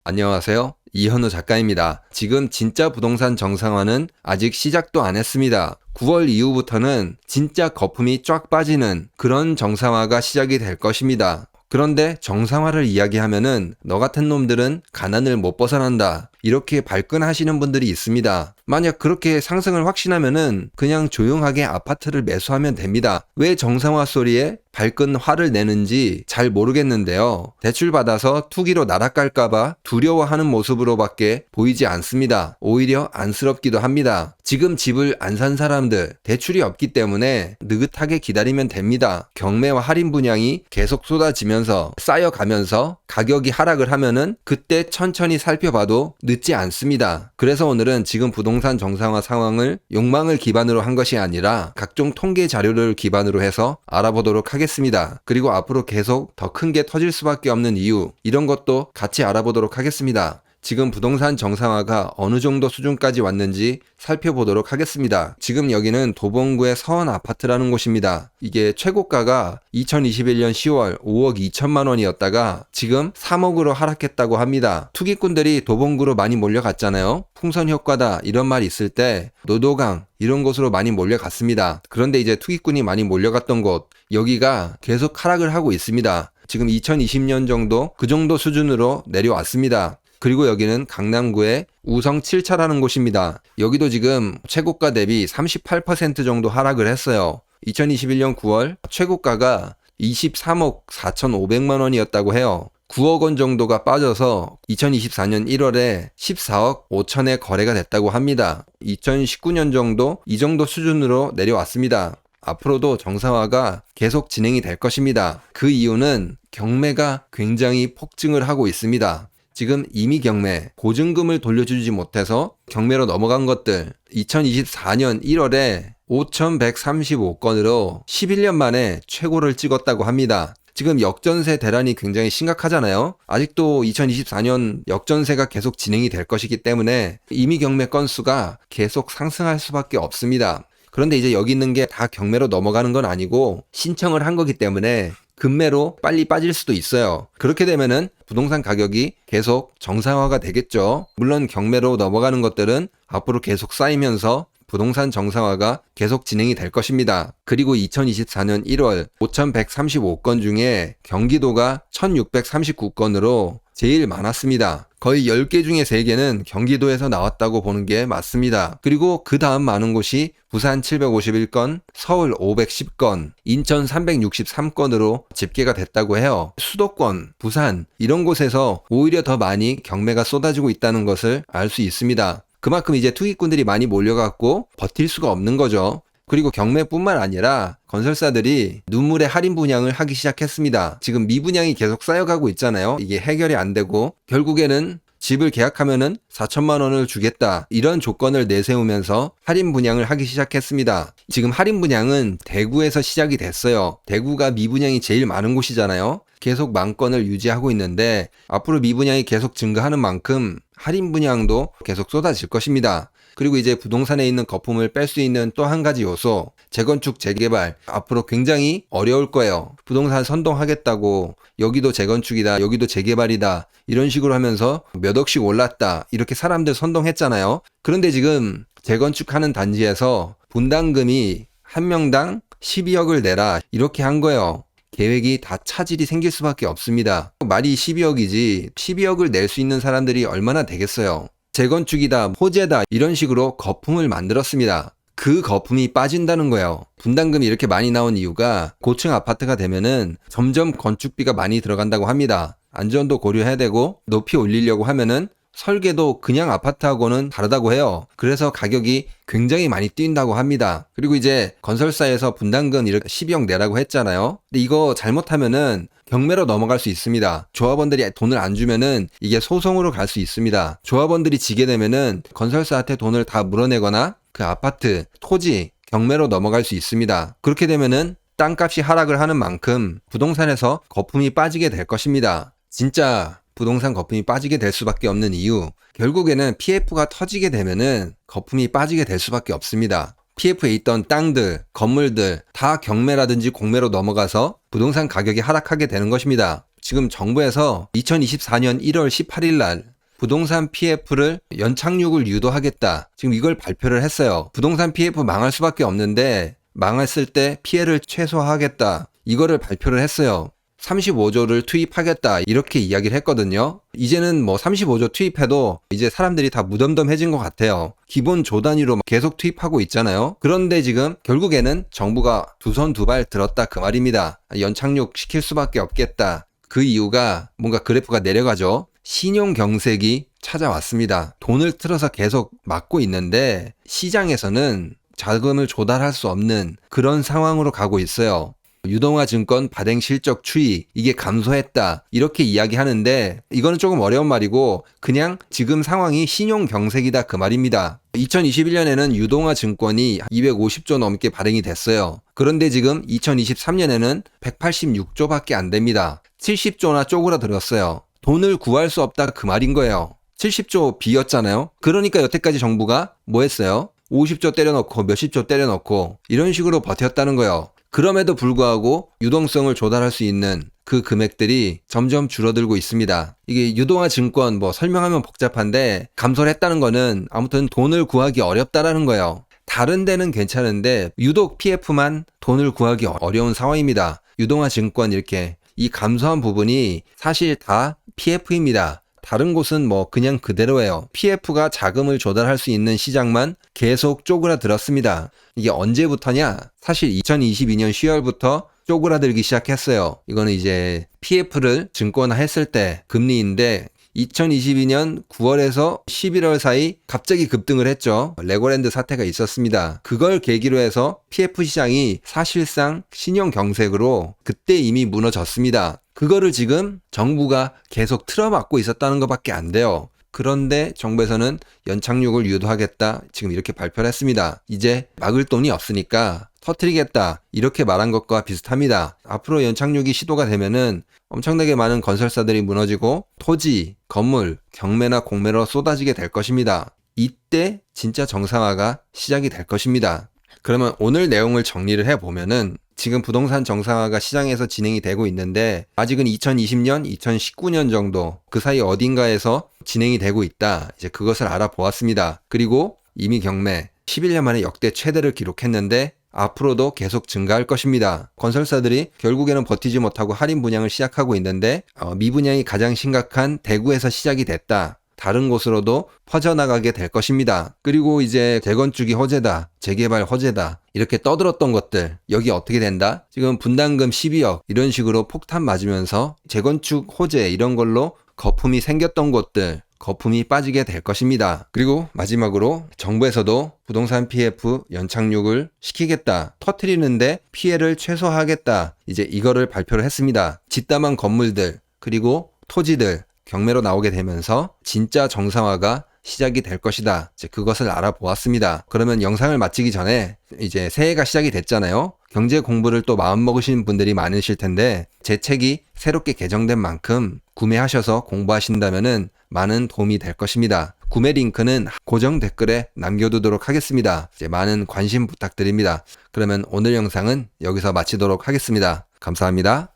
안녕하세요. 이현우 작가입니다. 지금 진짜 부동산 정상화는 아직 시작도 안 했습니다. 9월 이후부터는 진짜 거품이 쫙 빠지는 그런 정상화가 시작이 될 것입니다. 그런데 정상화를 이야기하면은 너 같은 놈들은 가난을 못 벗어난다, 이렇게 발끈하시는 분들이 있습니다. 만약 그렇게 상승을 확신하면은 그냥 조용하게 아파트를 매수하면 됩니다. 왜 정상화 소리에 발끈 화를 내는지 잘 모르겠는데요. 대출 받아서 투기로 날아갈까봐 두려워하는 모습으로밖에 보이지 않습니다. 오히려 안쓰럽기도 합니다. 지금 집을 안 산 사람들, 대출이 없기 때문에 느긋하게 기다리면 됩니다. 경매와 할인 분양이 계속 쏟아지면서 쌓여가면서 가격이 하락을 하면은 그때 천천히 살펴봐도 늦지 않습니다. 그래서 오늘은 지금 부동산 정상화 상황을 욕망을 기반으로 한 것이 아니라 각종 통계 자료를 기반으로 해서 알아보도록 하겠습니다. 그리고 앞으로 계속 더 큰 게 터질 수밖에 없는 이유, 이런 것도 같이 알아보도록 하겠습니다. 지금 부동산 정상화가 어느 정도 수준까지 왔는지 살펴보도록 하겠습니다. 지금 여기는 도봉구의 서원 아파트라는 곳입니다. 이게 최고가가 2021년 10월 5억 2천만 원이었다가 지금 3억으로 하락했다고 합니다. 투기꾼들이 도봉구로 많이 몰려갔잖아요. 풍선 효과다 이런 말 있을 때 노도강 이런 곳으로 많이 몰려갔습니다. 그런데 이제 투기꾼이 많이 몰려갔던 곳, 여기가 계속 하락을 하고 있습니다. 지금 2020년 정도 그 정도 수준으로 내려왔습니다. 그리고 여기는 강남구의 우성 7차라는 곳입니다. 여기도 지금 최고가 대비 38% 정도 하락을 했어요. 2021년 9월 최고가가 23억 4,500만 원이었다고 해요. 9억 원 정도가 빠져서 2024년 1월에 14억 5천에 거래가 됐다고 합니다. 2019년 정도 이 정도 수준으로 내려왔습니다. 앞으로도 정상화가 계속 진행이 될 것입니다. 그 이유는 경매가 굉장히 폭증을 하고 있습니다. 지금 이미 경매, 보증금을 돌려주지 못해서 경매로 넘어간 것들, 2024년 1월에 5,135건으로 11년 만에 최고를 찍었다고 합니다. 지금 역전세 대란이 굉장히 심각하잖아요. 아직도 2024년 역전세가 계속 진행이 될 것이기 때문에 이미 경매 건수가 계속 상승할 수밖에 없습니다. 그런데 이제 여기 있는 게 다 경매로 넘어가는 건 아니고 신청을 한 거기 때문에 급매로 빨리 빠질 수도 있어요. 그렇게 되면은 부동산 가격이 계속 정상화가 되겠죠. 물론 경매로 넘어가는 것들은 앞으로 계속 쌓이면서 부동산 정상화가 계속 진행이 될 것입니다. 그리고 2024년 1월 5,135건 중에 경기도가 1,639건으로 제일 많았습니다. 거의 10개 중에 3개는 경기도에서 나왔다고 보는 게 맞습니다. 그리고 그 다음 많은 곳이 부산 751건, 서울 510건, 인천 363건으로 집계가 됐다고 해요. 수도권, 부산 이런 곳에서 오히려 더 많이 경매가 쏟아지고 있다는 것을 알 수 있습니다. 그만큼 이제 투기꾼들이 많이 몰려갖고 버틸 수가 없는 거죠. 그리고 경매뿐만 아니라 건설사들이 눈물의 할인 분양을 하기 시작했습니다. 지금 미분양이 계속 쌓여가고 있잖아요. 이게 해결이 안 되고 결국에는 집을 계약하면은 4천만 원을 주겠다, 이런 조건을 내세우면서 할인 분양을 하기 시작했습니다. 지금 할인 분양은 대구에서 시작이 됐어요. 대구가 미분양이 제일 많은 곳이잖아요. 계속 만건을 유지하고 있는데 앞으로 미분양이 계속 증가하는 만큼 할인 분양도 계속 쏟아질 것입니다. 그리고 이제 부동산에 있는 거품을 뺄 수 있는 또 한 가지 요소, 재건축, 재개발. 앞으로 굉장히 어려울 거예요. 부동산 선동하겠다고 여기도 재건축이다, 여기도 재개발이다, 이런 식으로 하면서 몇 억씩 올랐다, 이렇게 사람들 선동했잖아요. 그런데 지금 재건축하는 단지에서 분담금이 한 명당 12억을 내라, 이렇게 한 거예요. 계획이 다 차질이 생길 수밖에 없습니다. 말이 12억이지 12억을 낼 수 있는 사람들이 얼마나 되겠어요. 재건축이다, 호재다, 이런 식으로 거품을 만들었습니다. 그 거품이 빠진다는 거예요. 분담금이 이렇게 많이 나온 이유가 고층 아파트가 되면은 점점 건축비가 많이 들어간다고 합니다. 안전도 고려해야 되고 높이 올리려고 하면은 설계도 그냥 아파트하고는 다르다고 해요. 그래서 가격이 굉장히 많이 뛴다고 합니다. 그리고 이제 건설사에서 분담금 이렇게 12억 내라고 했잖아요. 근데 이거 잘못하면은 경매로 넘어갈 수 있습니다. 조합원들이 돈을 안 주면은 이게 소송으로 갈 수 있습니다. 조합원들이 지게 되면은 건설사한테 돈을 다 물어내거나 그 아파트, 토지 경매로 넘어갈 수 있습니다. 그렇게 되면은 땅값이 하락을 하는 만큼 부동산에서 거품이 빠지게 될 것입니다. 진짜 부동산 거품이 빠지게 될 수밖에 없는 이유, 결국에는 PF가 터지게 되면은 거품이 빠지게 될 수밖에 없습니다. PF에 있던 땅들, 건물들 다 경매라든지 공매로 넘어가서 부동산 가격이 하락하게 되는 것입니다. 지금 정부에서 2024년 1월 18일 날 부동산 PF를 연착륙을 유도하겠다. 지금 이걸 발표를 했어요. 부동산 PF 망할 수밖에 없는데 망했을 때 피해를 최소화하겠다. 이거를 발표를 했어요. 35조를 투입하겠다. 이렇게 이야기를 했거든요. 이제는 뭐 35조 투입해도 이제 사람들이 다 무덤덤해진 것 같아요. 기본 조 단위로 계속 투입하고 있잖아요. 그런데 지금 결국에는 정부가 두 손 두 발 들었다 그 말입니다. 연착륙 시킬 수밖에 없겠다. 그 이유가 뭔가 그래프가 내려가죠. 신용 경색이 찾아왔습니다. 돈을 틀어서 계속 막고 있는데 시장에서는 자금을 조달할 수 없는 그런 상황으로 가고 있어요. 유동화 증권 발행 실적 추이 이게 감소했다 이렇게 이야기하는데 이거는 조금 어려운 말이고 그냥 지금 상황이 신용 경색이다 그 말입니다. 2021년에는 유동화 증권이 250조 넘게 발행이 됐어요. 그런데 지금 2023년에는 186조밖에 안 됩니다. 70조나 쪼그라들었어요. 돈을 구할 수 없다 그 말인 거예요. 70조 비었잖아요. 그러니까 여태까지 정부가 뭐 했어요? 50조 때려넣고 몇십조 때려넣고 이런 식으로 버텼다는 거예요. 그럼에도 불구하고 유동성을 조달할 수 있는 그 금액들이 점점 줄어들고 있습니다. 이게 유동화 증권 뭐 설명하면 복잡한데 감소를 했다는 거는 아무튼 돈을 구하기 어렵다라는 거예요. 다른 데는 괜찮은데 유독 PF만 돈을 구하기 어려운 상황입니다. 유동화 증권 이렇게 이 감소한 부분이 사실 다 PF입니다. 다른 곳은 뭐 그냥 그대로예요. PF가 자금을 조달할 수 있는 시장만 계속 쪼그라들었습니다. 이게 언제부터냐? 사실 2022년 10월부터 쪼그라들기 시작했어요. 이거는 이제 PF를 증권화했을 때 금리인데 2022년 9월에서 11월 사이 갑자기 급등을 했죠. 레고랜드 사태가 있었습니다. 그걸 계기로 해서 PF 시장이 사실상 신용 경색으로 그때 이미 무너졌습니다. 그거를 지금 정부가 계속 틀어막고 있었다는 것밖에 안 돼요. 그런데 정부에서는 연착륙을 유도하겠다 지금 이렇게 발표를 했습니다. 이제 막을 돈이 없으니까 터뜨리겠다 이렇게 말한 것과 비슷합니다. 앞으로 연착륙이 시도가 되면은 엄청나게 많은 건설사들이 무너지고 토지, 건물, 경매나 공매로 쏟아지게 될 것입니다. 이때 진짜 정상화가 시작이 될 것입니다. 그러면 오늘 내용을 정리를 해보면은 지금 부동산 정상화가 시장에서 진행이 되고 있는데 아직은 2020년, 2019년 정도 그 사이 어딘가에서 진행이 되고 있다. 이제 그것을 알아보았습니다. 그리고 이미 경매 11년 만에 역대 최대를 기록했는데 앞으로도 계속 증가할 것입니다. 건설사들이 결국에는 버티지 못하고 할인 분양을 시작하고 있는데 미분양이 가장 심각한 대구에서 시작이 됐다. 다른 곳으로도 퍼져나가게 될 것입니다. 그리고 이제 재건축이 허재다, 재개발 허재다 이렇게 떠들었던 것들 여기 어떻게 된다? 지금 분담금 12억 이런 식으로 폭탄 맞으면서 재건축 호재 이런 걸로 거품이 생겼던 곳들 거품이 빠지게 될 것입니다. 그리고 마지막으로 정부에서도 부동산 PF 연착륙을 시키겠다. 터뜨리는데 피해를 최소화하겠다. 이제 이거를 발표를 했습니다. 짓담한 건물들 그리고 토지들 경매로 나오게 되면서 진짜 정상화가 시작이 될 것이다. 이제 그것을 알아보았습니다. 그러면 영상을 마치기 전에 이제 새해가 시작이 됐잖아요. 경제 공부를 또 마음먹으신 분들이 많으실 텐데 제 책이 새롭게 개정된 만큼 구매하셔서 공부하신다면은 많은 도움이 될 것입니다. 구매 링크는 고정 댓글에 남겨두도록 하겠습니다. 이제 많은 관심 부탁드립니다. 그러면 오늘 영상은 여기서 마치도록 하겠습니다. 감사합니다.